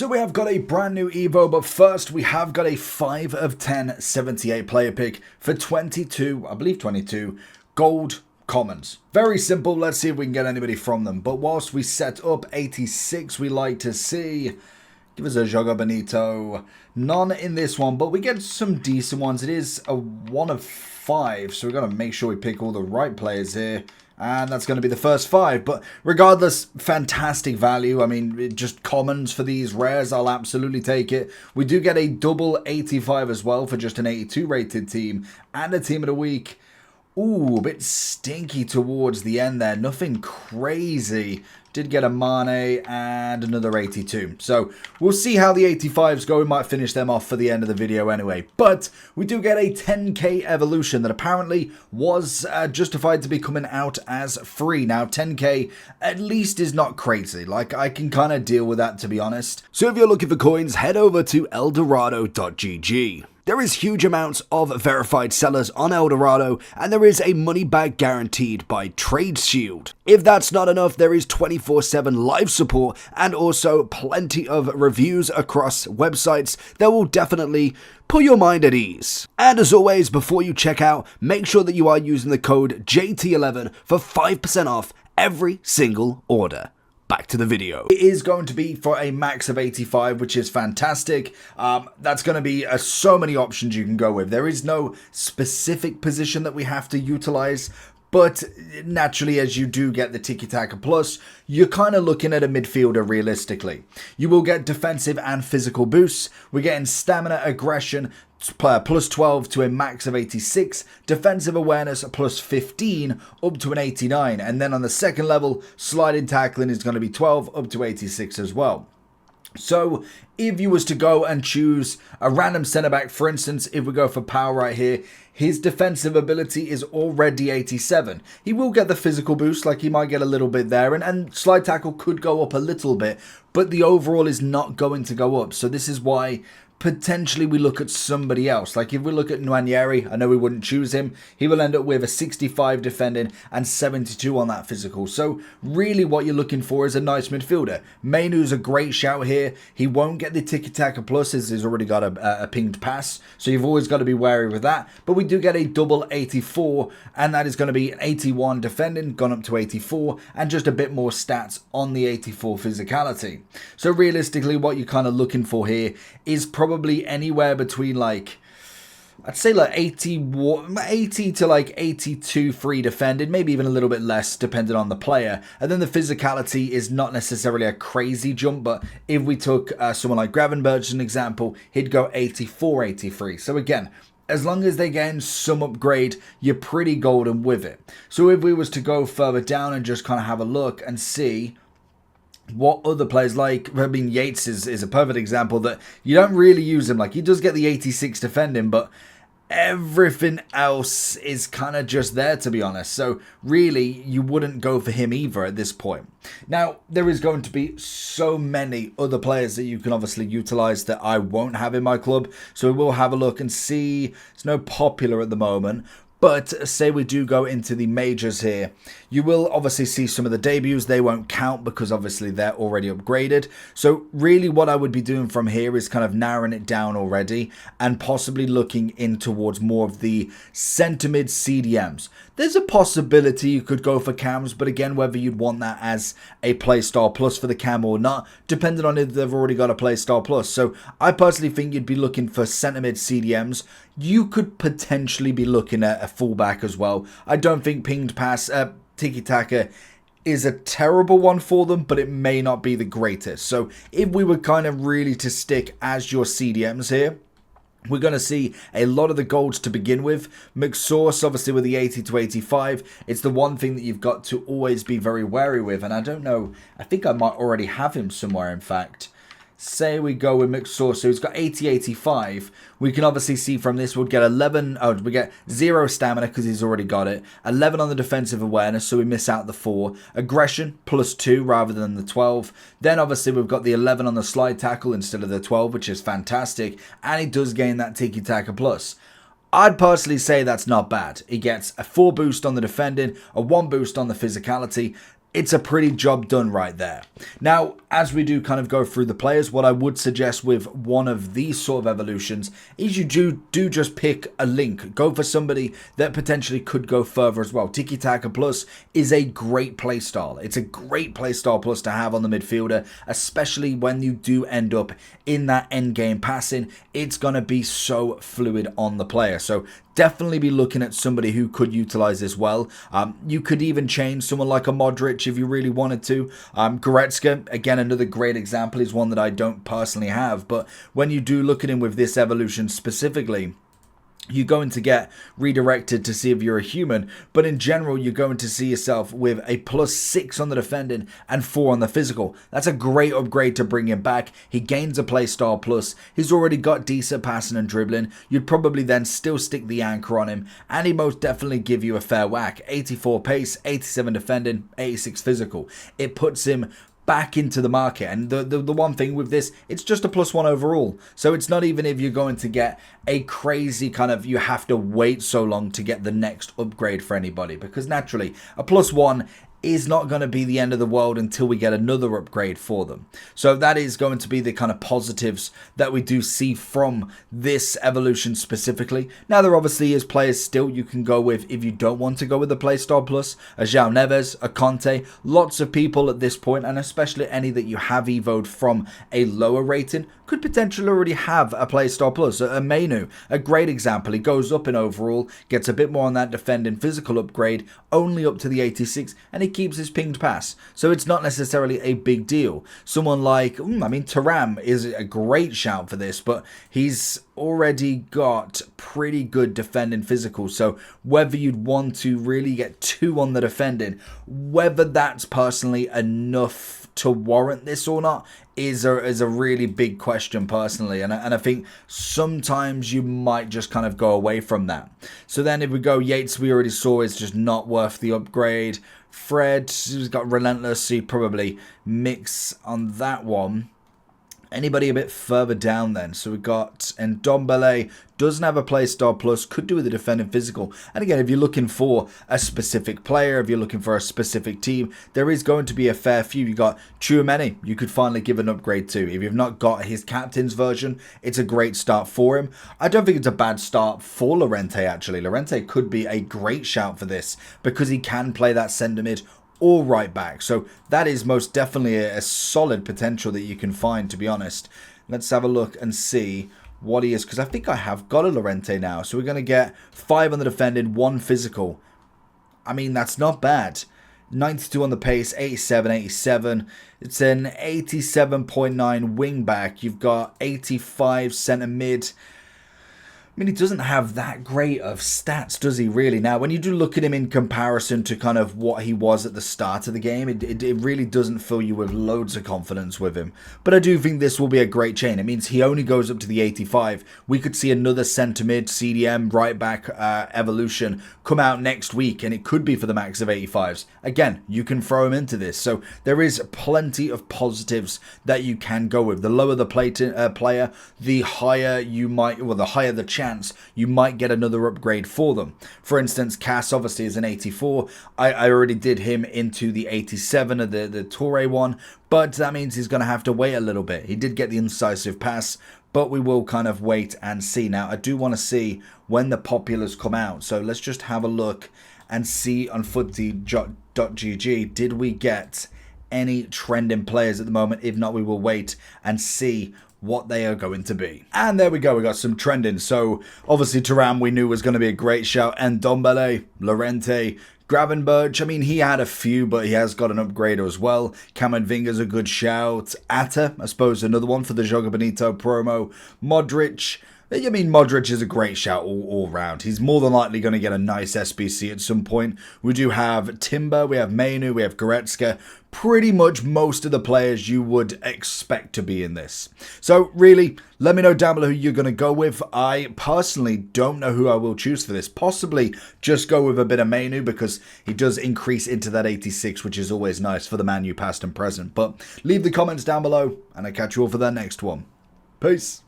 So we have got a brand new Evo, but first we have got a 5 of 10 78 player pick for 22, I believe 22, gold commons. Very simple, let's see if we can get anybody from them. But whilst we set up 86, we like to see, give us a Joga Bonito. None in this one, but we get some decent ones. It is a 1 of 5, so we've got to make sure we pick all the right players here. And that's going to be the first 5. But regardless, fantastic value. I mean, just commons for these rares. I'll absolutely take it. We do get a double 85 as well for just an 82 rated team. And a team of the week. Ooh, a bit stinky towards the end there. Nothing crazy. Did get a Mane and another 82. So we'll see how the 85s go. We might finish them off for the end of the video anyway. But we do get a 10k evolution that apparently was justified to be coming out as free. Now 10k at least is not crazy. Like, I can kind of deal with that, to be honest. So if you're looking for coins, head over to eldorado.gg. There is huge amounts of verified sellers on Eldorado, and there is a money back guaranteed by TradeShield. If that's not enough, there is 24/7 live support and also plenty of reviews across websites that will definitely put your mind at ease. And as always, before you check out, make sure that you are using the code JT11 for 5% off every single order. Back to the video. It is going to be for a max of 85, which is fantastic. That's going to be so many options you can go with. There is no specific position that we have to utilize, but naturally, as you do get the Tiki Taka Plus, you're kind of looking at a midfielder realistically. You will get defensive and physical boosts. We're getting stamina, aggression, plus 12 to a max of 86, defensive awareness plus 15 up to an 89, and then on the second level, sliding tackling is going to be 12 up to 86 as well. So if you was to go and choose a random centre back, for instance, if we go for power right here, his defensive ability is already 87. He will get the physical boost, like he might get a little bit there, and slide tackle could go up a little bit, but the overall is not going to go up. So this is why potentially we look at somebody else. Like if we look at Nwaneri, I know we wouldn't choose him. He will end up with a 65 defending and 72 on that physical. So really what you're looking for is a nice midfielder. Mainoo's a great shout here. He won't get the Tiki Taka Plus as he's already got a pinged pass. So you've always got to be wary with that. But we do get a double 84, and that is going to be an 81 defending, gone up to 84, and just a bit more stats on the 84 physicality. So realistically, what you're kind of looking for here is probably anywhere between like, I'd say like 80 to like 82 free defended, maybe even a little bit less depending on the player. And then the physicality is not necessarily a crazy jump, but if we took someone like Gravenberch as an example, he'd go 84, 83. So again, as long as they gain some upgrade, you're pretty golden with it. So if we was to go further down and just kind of have a look and see what other players like, I mean, Yates is a perfect example that you don't really use him. Like, he does get the 86 defending, but everything else is kind of just there, to be honest. So really, you wouldn't go for him either at this point. Now, there is going to be so many other players that you can obviously utilize that I won't have in my club. So we will have a look and see. It's no popular at the moment. But say we do go into the majors here, you will obviously see some of the debuts. They won't count because obviously they're already upgraded. So really what I would be doing from here is kind of narrowing it down already and possibly looking in towards more of the centre mid CDMs. There's a possibility you could go for cams, but again, whether you'd want that as a playstyle plus for the cam or not, depending on if they've already got a playstyle plus. So I personally think you'd be looking for centre mid CDMs. You could potentially be looking at a fullback as well. I don't think pinged pass, Tiki Taka is a terrible one for them, but it may not be the greatest. So if we were kind of really to stick as your CDMs here, we're going to see a lot of the golds to begin with. McSauce, obviously, with the 80 to 85. It's the one thing that you've got to always be very wary with. And I don't know, I think I might already have him somewhere, in fact. Say we go with McSauce, so he's got 80-85. We can obviously see from this we'll get 11. Oh, we get 0 stamina because he's already got it. 11 on the defensive awareness, so we miss out the 4. Aggression plus 2 rather than the 12. Then obviously we've got the 11 on the slide tackle instead of the 12, which is fantastic. And he does gain that Tiki Taka Plus. I'd personally say that's not bad. He gets a 4 boost on the defending, a 1 boost on the physicality. it's a pretty job done right there. Now, as we do kind of go through the players, what I would suggest with one of these sort of evolutions is you do just pick a link. Go for somebody that potentially could go further as well. Tiki Taka Plus is a great playstyle. It's a great playstyle plus to have on the midfielder, especially when you do end up in that end game passing. It's going to be so fluid on the player. So definitely be looking at somebody who could utilize this well. You could even change someone like a Modric if you really wanted to. Goretzka, again, another great example, is one that I don't personally have. But when you do look at him with this evolution specifically, you're going to get redirected to see if you're a human, but in general, you're going to see yourself with a +6 on the defending and 4 on the physical. That's a great upgrade to bring him back. He gains a playstyle plus. He's already got decent passing and dribbling. You'd probably then still stick the anchor on him, and he most definitely give you a fair whack. 84 pace, 87 defending, 86 physical. It puts him back into the market. And the one thing with this, it's just a +1 overall. So it's not even if you're going to get a crazy kind of, you have to wait so long to get the next upgrade for anybody, because naturally a +1 is not going to be the end of the world until we get another upgrade for them. So that is going to be the kind of positives that we do see from this evolution specifically. Now, there obviously is players still you can go with if you don't want to go with the Playstyle Plus. A João Neves, a Conte, lots of people at this point, and especially any that you have evoed from a lower rating, could potentially already have a Playstyle Plus. A Menu, a great example. He goes up in overall, gets a bit more on that defending physical upgrade, only up to the 86, and he keeps his pinged pass. So it's not necessarily a big deal. Someone like, Thuram is a great shout for this, but he's already got pretty good defending physical. So whether you'd want to really get 2 on the defending, whether that's personally enough to warrant this or not is a really big question personally, and I think sometimes you might just kind of go away from that. So then if we go Yates, we already saw is just not worth the upgrade. Fred, who's got Relentless, so you probably mix on that one. Anybody a bit further down then? So we've got Ndombele, doesn't have a Playstyle Plus, could do with the defending physical. And again, if you're looking for a specific player, if you're looking for a specific team, there is going to be a fair few. You got Tchouaméni, you could finally give an upgrade to. If you've not got his captain's version, it's a great start for him. I don't think it's a bad start for Llorente, actually. Llorente could be a great shout for this because he can play that centre mid or right back. So that is most definitely a solid potential that you can find, to be honest. Let's have a look and see what he is, because I think I have got a Llorente now. So we're going to get 5 on the defending, 1 physical. I mean, that's not bad. 92 on the pace, 87, 87. It's an 87.9 wing back. You've got 85 centre mid. I mean, he doesn't have that great of stats, does he, really? Now, when you do look at him in comparison to kind of what he was at the start of the game, it really doesn't fill you with loads of confidence with him. But I do think this will be a great chain. It means he only goes up to the 85. We could see another centre mid, CDM, right back evolution come out next week, and it could be for the max of 85s. Again, you can throw him into this. So there is plenty of positives that you can go with. The lower the player, the higher you might, well, the higher the chance you might get another upgrade for them. For instance, Cass obviously is an 84. I already did him into the 87 of the Toure one, but that means he's going to have to wait a little bit. He did get the incisive pass, but we will kind of wait and see. Now, I do want to see when the populars come out, so let's just have a look and see on footy.gg, did we get any trending players at the moment? If not, we will wait and see what they are going to be. And there we go, we got some trending. So obviously Thuram we knew was going to be a great shout, and Ndombele, Llorente, Gravenberch, I mean, he had a few, but he has got an upgrader as well. Camavinga's a good shout. Atta, I suppose, another one for the Joga Bonito promo. Modric, I mean, Modric is a great shout all round. He's more than likely going to get a nice SBC at some point. We do have Timber, we have Menu, we have Goretzka. Pretty much most of the players you would expect to be in this. So really, let me know down below who you're going to go with. I personally don't know who I will choose for this. Possibly just go with a bit of Menu because he does increase into that 86, which is always nice for the Man U past and present. But leave the comments down below, and I'll catch you all for the next one. Peace.